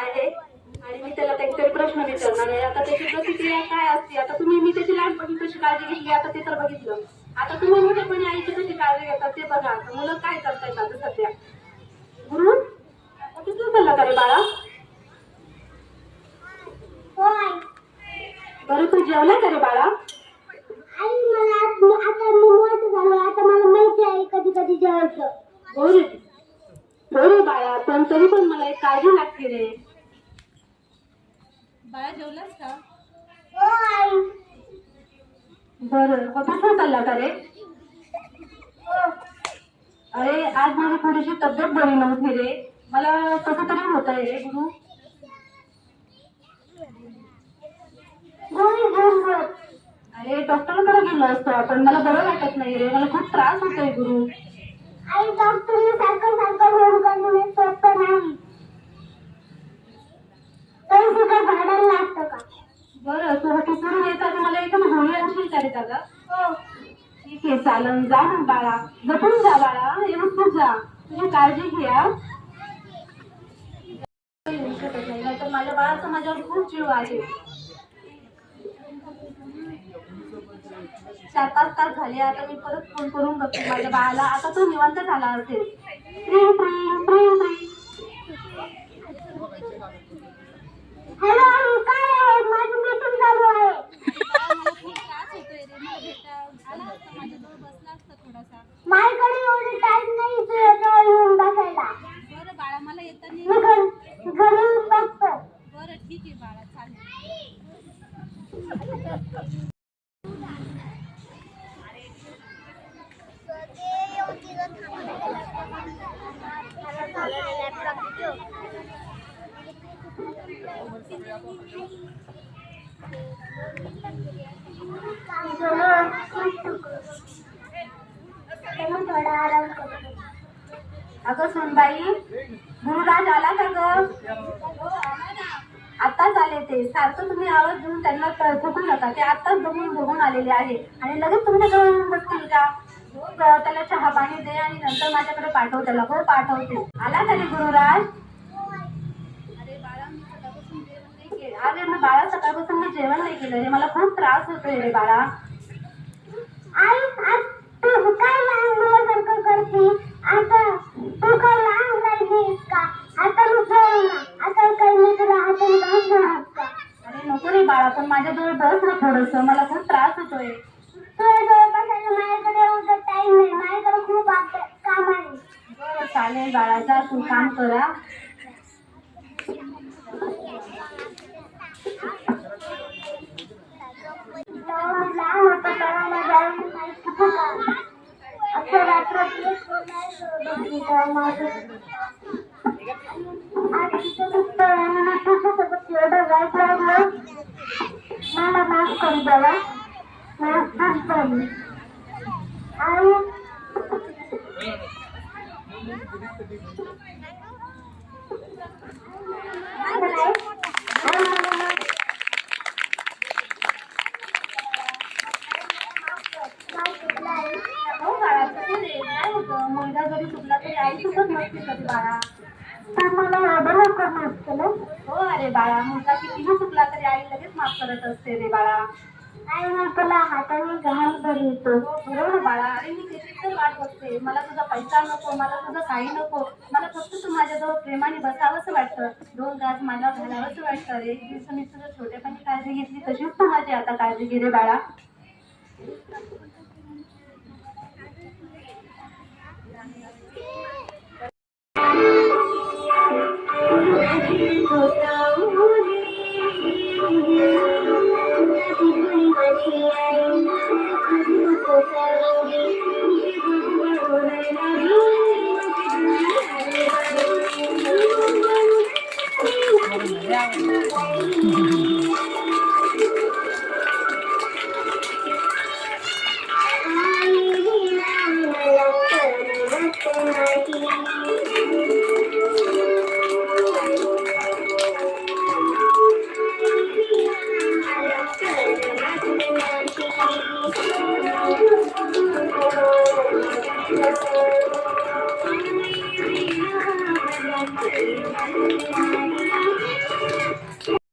आहे आणि मी त्याला काहीतरी प्रश्न विचारणार आहे. आता त्याची प्रतिक्रिया काय असते? आता तुम्ही मी त्याची लहानपणी कशी काळजी घेतली आता ते तर बघितलं. आता तुम्ही मोठेपणी आईची कशी काळजी घेतात ते बघा. मुलं काय करतायत आता सध्या? गुरु आता किती चालला का रे बाळा? बरं तू जेवला का रे बाळा? कधी कधी जेवायचं. बरं बाळा, पण तरी पण मला एक काळजी लागते रे. बाळा जेवलास का? हो आई. बरं ऑफिसला चालला का रे? अरे आज माझी थोडीशी तब्येत बरी नव्हती रे. मला कसं तरी होत आहे रे गुरु. अरे डॉक्टरकडे गेलो असतो आपण. मला बरं वाटत नाही रे. मला खूप त्रास होतोय गुरु. आई डॉक्टरने सारखं सारखं फोन करणं सोपं नाही. तरी सुद्धा भाडायला लागतं का? बरं तू तिकडून येतात मला एकदम गोळी आणशील का रे दादा? हो. ठीक आहे चालन. जा मग बाळा. जपून जा बाळा. व्यवस्थित जा. तुझी काळजी घ्या. येऊ शकत नाही नाहीतर माझ्या बाळाचा माझ्यावर खूप जीव आहे. 4-5 तास झाले. आता मी परत फोन करून बघते माझ्या बाळाला. आता तो निवांत झाला असेल. हॅलो आई काय आहे? माझी मीटिंग चालू आहे. मला खूप त्रास होतोय रे. मला आला असता माझ्याजवळ बसला असता थोडासा. माझ्याकडे एवढी टाइम नाही तुझ्याजवळ येऊन बसायला. बरं बाळा मला येताना मी घरी येऊन बसतो. बरं ठीक आहे बाळा चालेल. थोडा आराम करतो. अगं सोनबाई, गुरुराज आला का ग? आताच आले ते. सारखं तुम्ही आवाज देऊन त्यांना थकू नका. ते आताच बघून आलेले आहे आणि लगेच तुमच्याजवळ येऊन बसतील का? त्याला चहा पाणी दे आणि नंतर माझ्याकडे पाठव त्याला. हो पाठवते. आला का रे गुरुराज? अरे बाळा मी सकाळपासून जेवण नाही केलं. अरे मग बाळा सकाळपासून मी जेवण नाही केलं रे. मला खूप त्रास होतोय रे बाळा. आई तू काय लहान मुलासारखं करते? आता तू काय लहान राहिलीस का? आता नको ना. आता काही मी तुला हाताने घास राहत का? अरे नको रे बाळा, पण माझ्याजवळ बस ना थोडंसं. मला खूप त्रास होतोय. तुझ्याजवळ बसायला माझ्याकडे एवढा टाइम नाही. माझ्याकडे खूप काम आहे. बरं चालेल बाळा, जा तू काम करा. तेव्हा मी लहान होतो तेव्हा माझ्या आईने काही कुठं काम. आता रात्र दिवस बसली तेव्हा माझं आज तिथं दुखतं आणि मी तुझ्यासोबत एवढं वाईट लागलं. मला माफ करू द्यावा. माफ झाली. आई हो बाळा, चुकू दे. काय होतं? मुलगा जरी चुकला तरी आई चुकत नसते कधी बाळा. तर मला एवढं लवकर माफ केलं. हो अरे बाळा, मुलगा कितीही चुकला तरी आई लगेच माफ करत असते रे बाळा. आई मी तुला हाताने घाल भरतो. हो बरोबर बाळा. अरे मी किती तर वाट बघते. मला तुझा पैसा नको, मला तुझं काही नको. मला फक्त तू माझ्याजवळ प्रेमाने बसावंसं वाटतं. 2 घास मला घालावंसं वाटतं रे. एक दिवस मी तुझं छोटेपणी काळजी घेतली तशीच तू माझी आता काळजी घे रे बाळा. Thank you.